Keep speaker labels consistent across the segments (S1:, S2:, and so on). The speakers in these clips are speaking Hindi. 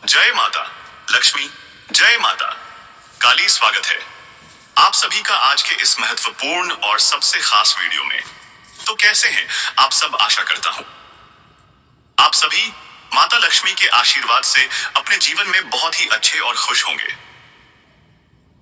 S1: जय माता लक्ष्मी, जय माता काली। स्वागत है आप सभी का आज के इस महत्वपूर्ण और सबसे खास वीडियो में। तो कैसे हैं आप सब? आशा करता हूं आप सभी माता लक्ष्मी के आशीर्वाद से अपने जीवन में बहुत ही अच्छे और खुश होंगे।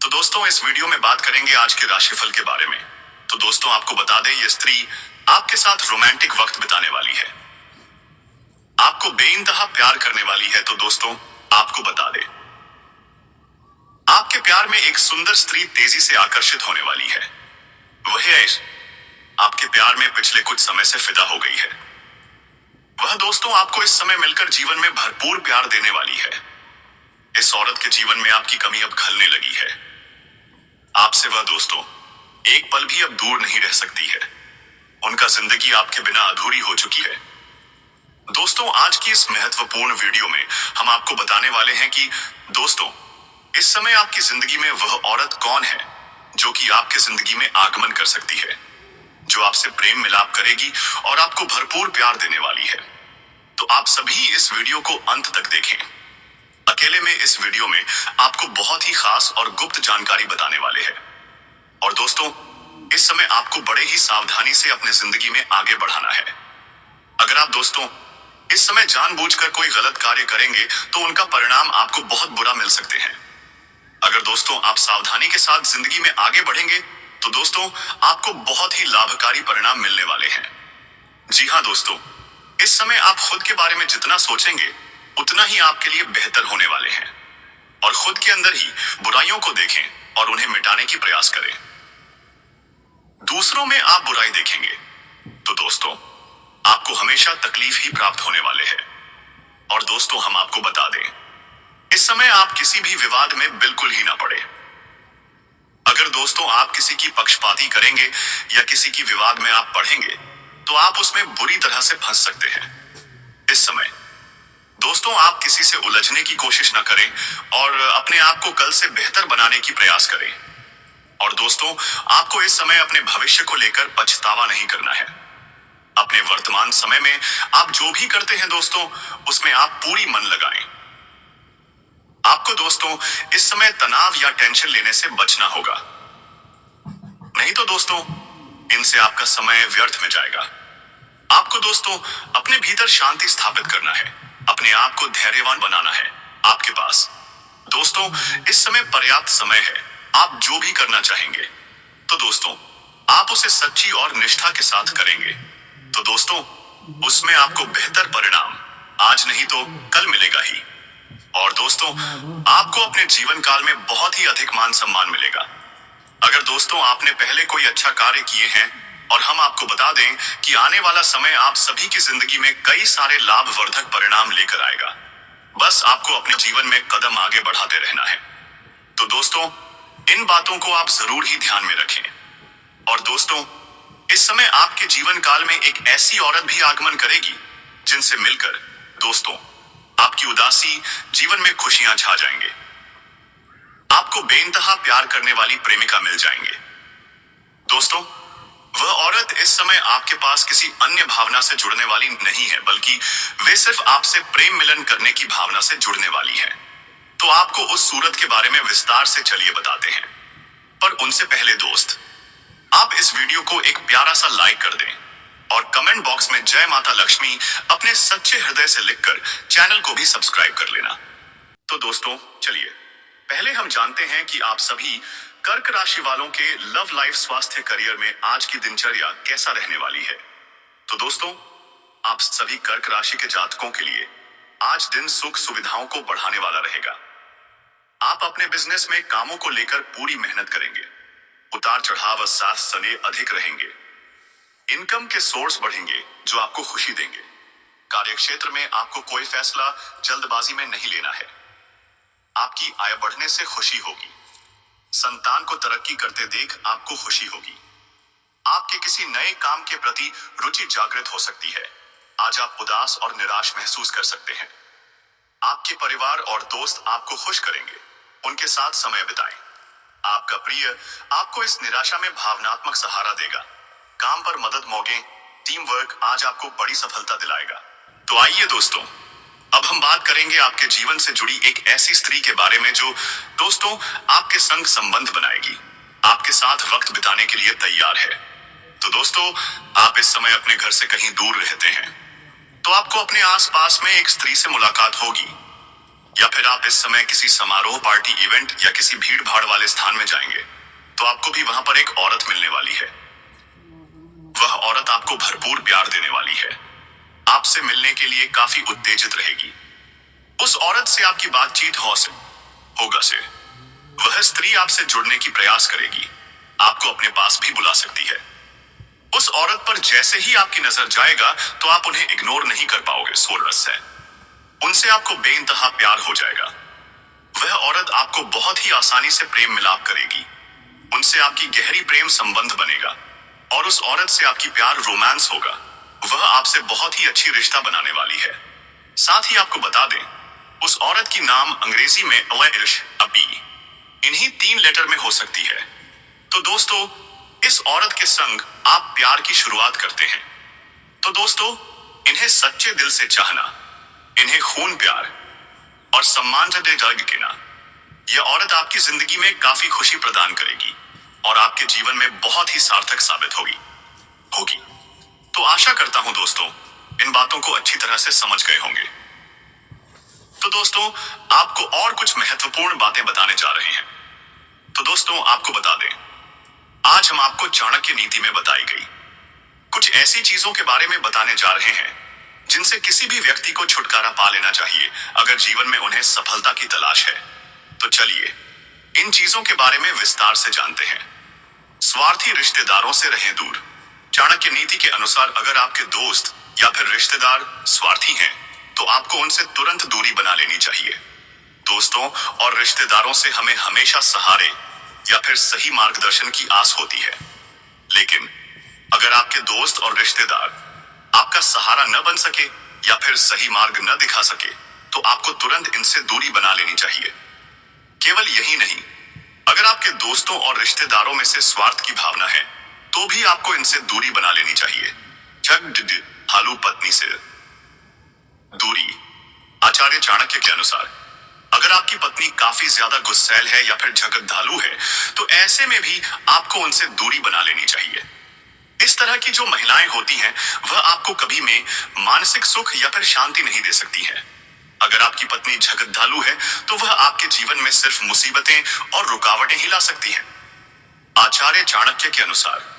S1: तो दोस्तों, इस वीडियो में बात करेंगे आज के राशिफल के बारे में। तो दोस्तों, आपको बता दें, ये स्त्री आपके साथ रोमांटिक वक्त बिताने वाली है, आपको बेइंतहा प्यार करने वाली है। तो दोस्तों, आपको बता दें, आपके प्यार में एक सुंदर स्त्री तेजी से आकर्षित होने वाली है। वह ऐश आपके प्यार में पिछले कुछ समय से फिदा हो गई है। वह दोस्तों आपको इस समय मिलकर जीवन में भरपूर प्यार देने वाली है। इस औरत के जीवन में आपकी कमी अब खलने लगी है। आपसे वह दोस्तों एक पल भी अब दूर नहीं रह सकती है। उनका जिंदगी आपके बिना अधूरी हो चुकी है। दोस्तों, आज की इस महत्वपूर्ण वीडियो में हम आपको बताने वाले हैं कि दोस्तों, इस समय आपकी जिंदगी में वह औरत कौन है जो कि आपके जिंदगी में आगमन कर सकती है, जो आपसे प्रेम मिलाप करेगी और आपको भरपूर प्यार देने वाली है। तो आप सभी इस वीडियो को अंत तक देखें। अकेले में इस वीडियो में आपको बहुत ही खास और गुप्त जानकारी बताने वाले हैं। और दोस्तों, इस समय आपको बड़े ही सावधानी से अपने जिंदगी में आगे बढ़ाना है। अगर आप दोस्तों इस समय जानबूझकर कोई गलत कार्य करेंगे तो उनका परिणाम आपको बहुत बुरा मिल सकते हैं। अगर दोस्तों आप सावधानी के साथ जिंदगी में आगे बढ़ेंगे तो दोस्तों आपको बहुत ही लाभकारी परिणाम मिलने वाले हैं। जी हाँ दोस्तों, इस समय आप खुद के बारे में जितना सोचेंगे उतना ही आपके लिए बेहतर होने वाले हैं। और खुद के अंदर ही बुराइयों को देखें और उन्हें मिटाने की प्रयास करें। दूसरों में आप बुराई देखेंगे तो दोस्तों आपको हमेशा तकलीफ ही प्राप्त होने वाले हैं। और दोस्तों, हम आपको बता दें, इस समय आप किसी भी विवाद में बिल्कुल ही ना पड़े। अगर दोस्तों आप किसी की पक्षपाती करेंगे या किसी की विवाद में आप पढ़ेंगे तो आप उसमें बुरी तरह से फंस सकते हैं। इस समय दोस्तों आप किसी से उलझने की कोशिश ना करें और अपने आप को कल से बेहतर बनाने की प्रयास करें। और दोस्तों, आपको इस समय अपने भविष्य को लेकर पछतावा नहीं करना है। अपने वर्तमान समय में आप जो भी करते हैं दोस्तों, उसमें आप पूरी मन लगाएं। आपको दोस्तों इस समय तनाव या टेंशन लेने से बचना होगा, नहीं तो दोस्तों इनसे आपका समय व्यर्थ में जाएगा। आपको दोस्तों अपने भीतर शांति स्थापित करना है, अपने आप को धैर्यवान बनाना है। आपके पास दोस्तों इस समय पर्याप्त समय है। आप जो भी करना चाहेंगे तो दोस्तों आप उसे सच्ची और निष्ठा के साथ करेंगे तो दोस्तों उसमें आपको बेहतर परिणाम आज नहीं तो कल मिलेगा ही। और दोस्तों आपको अपने जीवन काल में बहुत ही अधिक मान सम्मान मिलेगा। अगर दोस्तों आपने पहले कोई अच्छा कार्य किए हैं और हम आपको बता दें कि आने वाला समय आप सभी की जिंदगी में कई सारे लाभवर्धक परिणाम लेकर आएगा। बस आपको अपने जीवन में कदम आगे बढ़ाते रहना है। तो दोस्तों इन बातों को आप जरूर ही ध्यान में रखें। और दोस्तों इस समय आपके जीवन काल में एक ऐसी औरत भी आगमन करेगी जिनसे मिलकर दोस्तों आपकी उदासी जीवन में खुशियां छा जाएंगे। आपको बेइंतहा प्यार करने वाली प्रेमिका मिल जाएंगे। दोस्तों वह औरत इस समय आपके पास किसी अन्य भावना से जुड़ने वाली नहीं है, बल्कि वे सिर्फ आपसे प्रेम मिलन करने की भावना से जुड़ने वाली है। तो आपको उस सूरत के बारे में विस्तार से चलिए बताते हैं। पर उनसे पहले दोस्त आप इस वीडियो को एक प्यारा सा लाइक कर दें और कमेंट बॉक्स में जय माता लक्ष्मी अपने सच्चे हृदय से लिखकर चैनल को भी सब्सक्राइब कर लेना। तो दोस्तों चलिए पहले हम जानते हैं कि आप सभी कर्क राशि वालों के लव लाइफ, स्वास्थ्य, करियर में आज की दिनचर्या कैसा रहने वाली है। तो दोस्तों आप सभी कर्क राशि के जातकों के लिए आज दिन सुख सुविधाओं को बढ़ाने वाला रहेगा। आप अपने बिजनेस में कामों को लेकर पूरी मेहनत करेंगे। उतार चढ़ाव साथ सने अधिक रहेंगे। इनकम के सोर्स बढ़ेंगे जो आपको खुशी देंगे। कार्यक्षेत्र में आपको कोई फैसला जल्दबाजी में नहीं लेना है। आपकी आय बढ़ने से खुशी होगी। संतान को तरक्की करते देख आपको खुशी होगी। आपके किसी नए काम के प्रति रुचि जागृत हो सकती है। आज आप उदास और निराश महसूस कर सकते हैं। आपके परिवार और दोस्त आपको खुश करेंगे। उनके साथ समय बिताएं। आपका प्रिय आपको इस निराशा में भावनात्मक सहारा देगा। काम पर मदद मोगे टीम वर्क आज आपको बड़ी सफलता दिलाएगा। तो आइए दोस्तों अब हम बात करेंगे आपके जीवन से जुड़ी एक ऐसी स्त्री के बारे में जो दोस्तों आपके संग संबंध बनाएगी, आपके साथ वक्त बिताने के लिए तैयार है। तो दोस्तों, आप इस समय अपने घर से कहीं दूर रहते हैं, तो आपको अपने आसपास में एक स्त्री से मुलाकात होगी, या फिर आप इस समय किसी समारोह, पार्टी, इवेंट या किसी भीड़ भाड़ वाले स्थान में जाएंगे, तो आपको भी वहां पर एक औरत मिलने वाली है। वह औरत आपको भरपूर प्यार देने वाली है, आपसे मिलने के लिए काफी उत्तेजित रहेगी। उस औरत से आपकी बातचीत होगा से वह स्त्री आपसे जुड़ने की प्रयास करेगी, आपको अपने पास भी बुला सकती है। उस औरत पर जैसे ही आपकी नजर जाएगा तो आप उन्हें इग्नोर नहीं कर पाओगे। सोलरस है, उनसे आपको बेइंतहा प्यार हो जाएगा। वह औरत आपको बहुत ही आसानी से प्रेम मिलाप करेगी, उनसे आपकी गहरी प्रेम संबंध बनेगा और उस औरत से आपकी प्यार रोमांस होगा। वह आपसे बहुत ही अच्छी रिश्ता बनाने वाली है। साथ ही आपको बता दें, उस औरत की नाम अंग्रेजी में अबी इन्हीं 3 लेटर में हो सकती है। तो दोस्तों, इस औरत के संग आप प्यार की शुरुआत करते हैं। तो दोस्तों, इन्हें सच्चे दिल से चाहना, इन्हें खून प्यार और सम्मान देना, यह औरत आपकी जिंदगी में काफी खुशी प्रदान करेगी और आपके जीवन में बहुत ही सार्थक साबित होगी। तो आशा करता हूं दोस्तों, इन बातों को अच्छी तरह से समझ गए होंगे। तो दोस्तों, आपको और कुछ महत्वपूर्ण बातें बताने जा रहे हैं। तो दोस्तों, आपको बता दें, आज हम आपको चाणक्य नीति में बताई गई कुछ ऐसी चीजों के बारे में बताने जा रहे हैं जिनसे किसी भी व्यक्ति को छुटकारा पा लेना चाहिए अगर जीवन में उन्हें सफलता की तलाश है। तो चलिए इन चीजों के बारे में विस्तार से जानते हैं। स्वार्थी रिश्तेदारों से रहें दूर। चाणक्य नीति के अनुसार अगर आपके दोस्त या फिर रिश्तेदार स्वार्थी हैं, तो आपको उनसे तुरंत दूरी बना लेनी चाहिए। दोस्तों और रिश्तेदारों से हमें हमेशा सहारे या फिर सही मार्गदर्शन की आस होती है, लेकिन अगर आपके दोस्त और रिश्तेदार आपका सहारा न बन सके या फिर सही मार्ग न दिखा सके, तो आपको तुरंत इनसे दूरी बना लेनी चाहिए। केवल यही नहीं, अगर आपके दोस्तों और रिश्तेदारों में से स्वार्थ की भावना है, तो भी आपको इनसे दूरी बना लेनी चाहिए। हालू पत्नी से दूरी। आचार्य चाणक्य के अनुसार अगर आपकी पत्नी काफी ज्यादा गुस्सैल है या फिर झगड़ालू है, तो ऐसे में भी आपको उनसे दूरी बना लेनी चाहिए। इस तरह की जो महिलाएं होती हैं, वह आपको कभी में मानसिक सुख या फिर शांति नहीं दे सकती हैं। अगर आपकी पत्नी झगड़ालू है, तो वह आपके जीवन में सिर्फ मुसीबतें और रुकावटें ही ला सकती हैं। आचार्य चाणक्य के अनुसार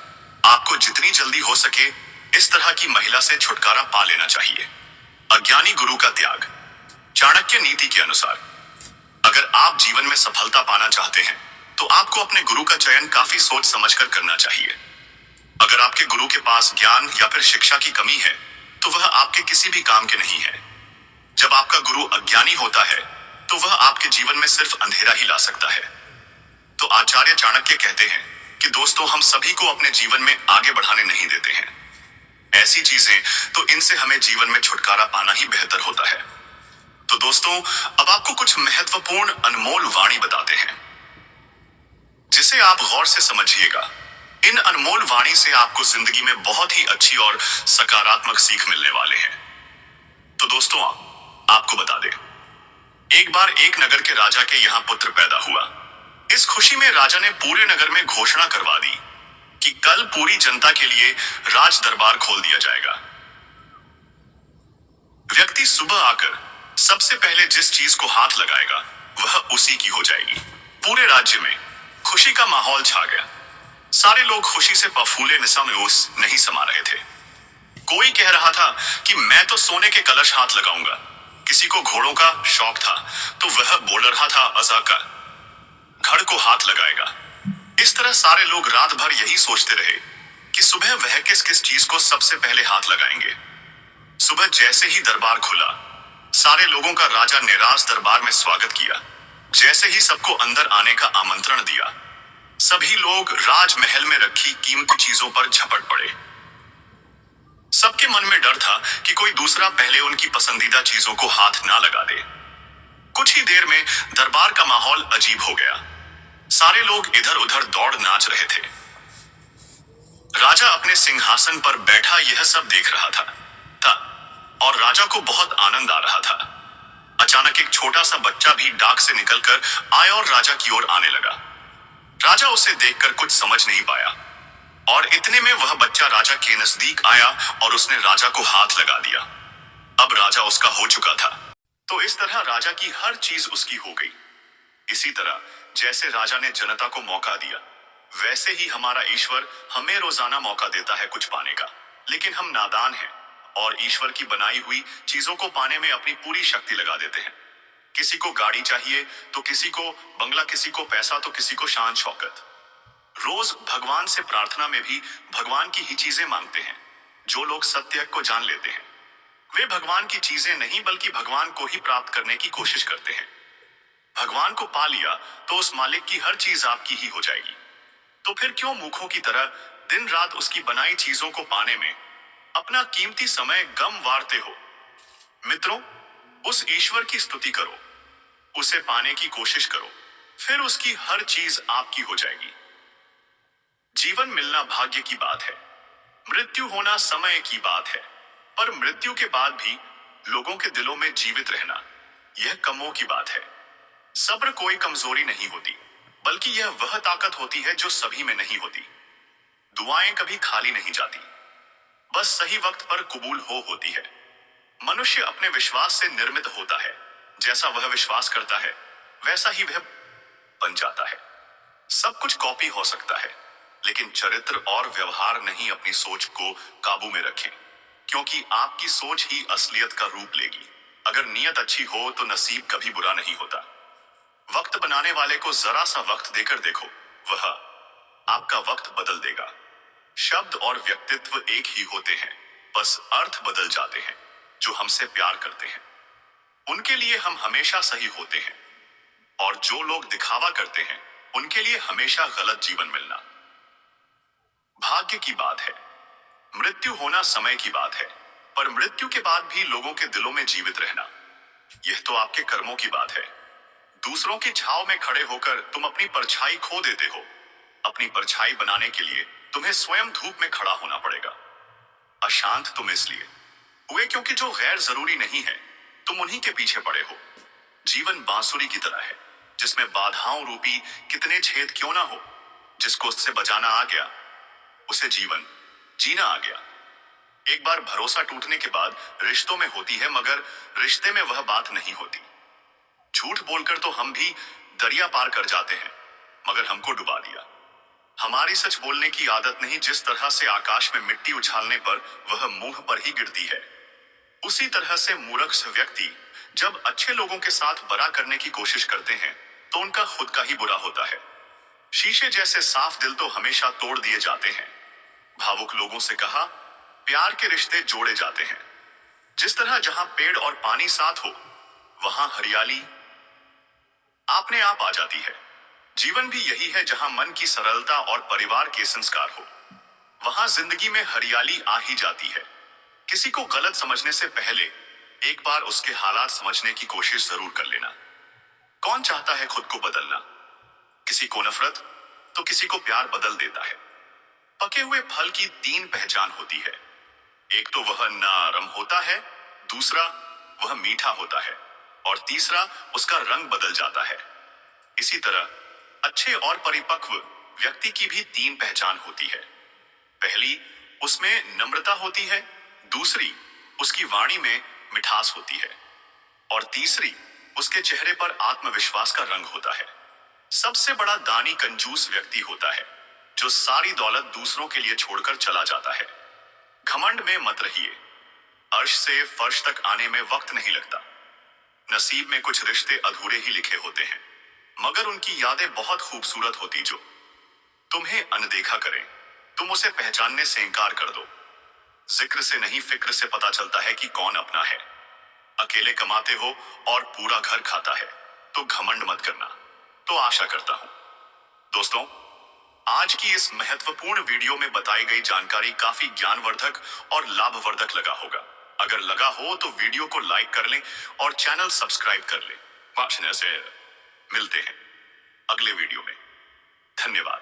S1: आपको जितनी जल्दी हो सके इस तरह की महिला से छुटकारा पा लेना चाहिए। अज्ञानी गुरु का त्याग। चाणक्य नीति के अनुसार अगर आप जीवन में सफलता पाना चाहते हैं, तो आपको अपने गुरु का चयन काफी सोच समझकर करना चाहिए। अगर आपके गुरु के पास ज्ञान या फिर शिक्षा की कमी है, तो वह आपके किसी भी काम के नहीं है। जब आपका गुरु अज्ञानी होता है, तो वह आपके जीवन में सिर्फ अंधेरा ही ला सकता है। तो आचार्य चाणक्य कहते हैं कि दोस्तों, हम सभी को अपने जीवन में आगे बढ़ाने नहीं देते हैं। ऐसी चीजें, तो इनसे हमें जीवन में छुटकारा पाना ही बेहतर होता है। तो दोस्तों, अब आपको कुछ महत्वपूर्ण अनमोल वाणी बताते हैं, जिसे आप गौर से समझिएगा। इन अनमोल वाणी से आपको जिंदगी में बहुत ही अच्छी और सकारात्मक सीख मिलने वाले हैं। तो दोस्तों, आपको बता दें, एक बार एक नगर के राजा के यहाँ पुत्र पैदा हुआ। इस खुशी में राजा ने पूरे नगर में घोषणा करवा दी कि कल पूरी जनता के लिए राज दरबार खोल दिया जाएगा। व्यक्ति सुबह आकर सबसे पहले जिस चीज को हाथ लगाएगा, वह उसी की हो जाएगी। पूरे राज्य में खुशी का माहौल छा गया। सारे लोग खुशी से फफूले नहीं समा रहे थे। कोई कह रहा था कि मैं तो सोने के कलश हाथ लगाऊंगा। किसी को घोड़ों का शौक था, तो वह बोल रहा था अज़ा का घड़ को हाथ लगाएगा। इस तरह सारे लोग रात भर यही सोचते रहे कि सुबह वह किस किस चीज को सबसे पहले हाथ लगाएंगे। सुबह जैसे ही दरबार खुला, सारे लोगों का राजा ने राज दरबार में स्वागत किया। जैसे ही सबको अंदर आने का आमंत्रण दिया, सभी लोग राजमहल में रखी कीमती चीजों पर झपट पड़े। सबके मन में डर था कि कोई दूसरा पहले उनकी पसंदीदा चीजों को हाथ ना लगा दे। कुछ ही देर में दरबार का माहौल अजीब हो गया। सारे लोग इधर उधर दौड़ नाच रहे थे। राजा अपने सिंहासन पर बैठा यह सब देख रहा था और राजा को बहुत आनंद आ रहा था। अचानक एक छोटा सा बच्चा भी डाक से निकलकर आया और राजा की ओर आने लगा। राजा उसे देखकर कुछ समझ नहीं पाया और इतने में वह बच्चा राजा के नजदीक आया और उसने राजा को हाथ लगा दिया। अब राजा उसका हो चुका था। तो इस तरह राजा की हर चीज उसकी हो गई। इसी तरह जैसे राजा ने जनता को मौका दिया, वैसे ही हमारा ईश्वर हमें रोजाना मौका देता है कुछ पाने का। लेकिन हम नादान हैं और ईश्वर की बनाई हुई चीजों को पाने में अपनी पूरी शक्ति लगा देते हैं। किसी को गाड़ी चाहिए तो किसी को बंगला, किसी को पैसा तो किसी को शान शौकत। रोज भगवान से प्रार्थना में भी भगवान की ही चीजें मांगते हैं। जो लोग सत्य को जान लेते हैं वे भगवान की चीजें नहीं बल्कि भगवान को ही प्राप्त करने की कोशिश करते हैं। भगवान को पा लिया तो उस मालिक की हर चीज आपकी ही हो जाएगी। तो फिर क्यों मूर्खों की तरह दिन रात उसकी बनाई चीजों को पाने में अपना कीमती समय गम वारते हो। मित्रों, उस ईश्वर की स्तुति करो, उसे पाने की कोशिश करो, फिर उसकी हर चीज आपकी हो जाएगी। जीवन मिलना भाग्य की बात है, मृत्यु होना समय की बात है, पर मृत्यु के बाद भी लोगों के दिलों में जीवित रहना यह कमों की बात है। सब्र कोई कमजोरी नहीं होती, बल्कि यह वह ताकत होती है जो सभी में नहीं होती। दुआएं कभी खाली नहीं जाती, बस सही वक्त पर कबूल होती है। मनुष्य अपने विश्वास से निर्मित होता है। जैसा वह विश्वास करता है वैसा ही वह बन जाता है। सब कुछ कॉपी हो सकता है, लेकिन चरित्र और व्यवहार नहीं। अपनी सोच को काबू में रखें, क्योंकि आपकी सोच ही असलियत का रूप लेगी। अगर नीयत अच्छी हो तो नसीब कभी बुरा नहीं होता। वक्त बनाने वाले को जरा सा वक्त देकर देखो, वह आपका वक्त बदल देगा। शब्द और व्यक्तित्व एक ही होते हैं, बस अर्थ बदल जाते हैं। जो हमसे प्यार करते हैं उनके लिए हम हमेशा सही होते हैं, और जो लोग दिखावा करते हैं उनके लिए हमेशा गलत जीवन मिलना भाग्य की बात है। मृत्यु होना समय की बात है, पर मृत्यु के बाद भी लोगों के दिलों में जीवित रहना यह तो आपके कर्मों की बात है। दूसरों की छाव में खड़े होकर तुम अपनी परछाई खो देते हो। अपनी परछाई बनाने के लिए तुम्हें स्वयं धूप में खड़ा होना पड़ेगा। अशांत तुम इसलिए हुए क्योंकि जो गैर जरूरी नहीं है तुम उन्हीं के पीछे पड़े हो। जीवन बांसुरी की तरह है, जिसमें बाधाओं रूपी कितने छेद क्यों ना हो। जिसको उससे बजाना आ गया उसे जीवन जीना आ गया। एक बार भरोसा टूटने के बाद रिश्तों में होती है, मगर रिश्ते में वह बात नहीं होती। झूठ बोलकर तो हम भी दरिया पार कर जाते हैं, मगर हमको डुबा दिया। हमारी सच बोलने की आदत नहीं। जिस तरह से आकाश में मिट्टी उछालने पर वह मुंह पर ही गिरती है, उसी तरह से मूर्ख व्यक्ति जब अच्छे लोगों के साथ बड़ा करने की कोशिश करते हैं तो उनका खुद का ही बुरा होता है। शीशे जैसे साफ दिल तो हमेशा तोड़ दिए जाते हैं। भावुक लोगों से कहा, प्यार के रिश्ते जोड़े जाते हैं। जिस तरह जहां पेड़ और पानी साथ हो वहां हरियाली आपने आप आ जाती है। जीवन भी यही है, जहां मन की सरलता और परिवार के संस्कार हो वहां जिंदगी में हरियाली आ ही जाती है। किसी को गलत समझने से पहले एक बार उसके हालात समझने की कोशिश जरूर कर लेना। कौन चाहता है खुद को बदलना? किसी को नफरत तो किसी को प्यार बदल देता है। पके हुए फल की तीन पहचान होती है। एक तो वह नरम होता है, दूसरा वह मीठा होता है, और तीसरा उसका रंग बदल जाता है। इसी तरह अच्छे और परिपक्व व्यक्ति की भी तीन पहचान होती है। पहली, उसमें नम्रता होती है, दूसरी उसकी वाणी में मिठास होती है, और तीसरी उसके चेहरे पर आत्मविश्वास का रंग होता है। सबसे बड़ा दानी कंजूस व्यक्ति होता है, जो सारी दौलत दूसरों के लिए छोड़कर चला जाता है। घमंड में मत रहिए, अर्श से फर्श तक आने में वक्त नहीं लगता। नसीब में कुछ रिश्ते अधूरे ही लिखे होते हैं, मगर उनकी यादें बहुत खूबसूरत होती। जो तुम्हें अनदेखा करें तुम उसे पहचानने से इंकार कर दो। जिक्र से नहीं फिक्र से पता चलता है कि कौन अपना है। अकेले कमाते हो और पूरा घर खाता है तो घमंड मत करना। तो आशा करता हूं दोस्तों, आज की इस महत्वपूर्ण वीडियो में बताई गई जानकारी काफी ज्ञानवर्धक और लाभवर्धक लगा होगा। अगर लगा हो तो वीडियो को लाइक कर लें और चैनल सब्सक्राइब कर लें। मिलते हैं अगले वीडियो में। धन्यवाद।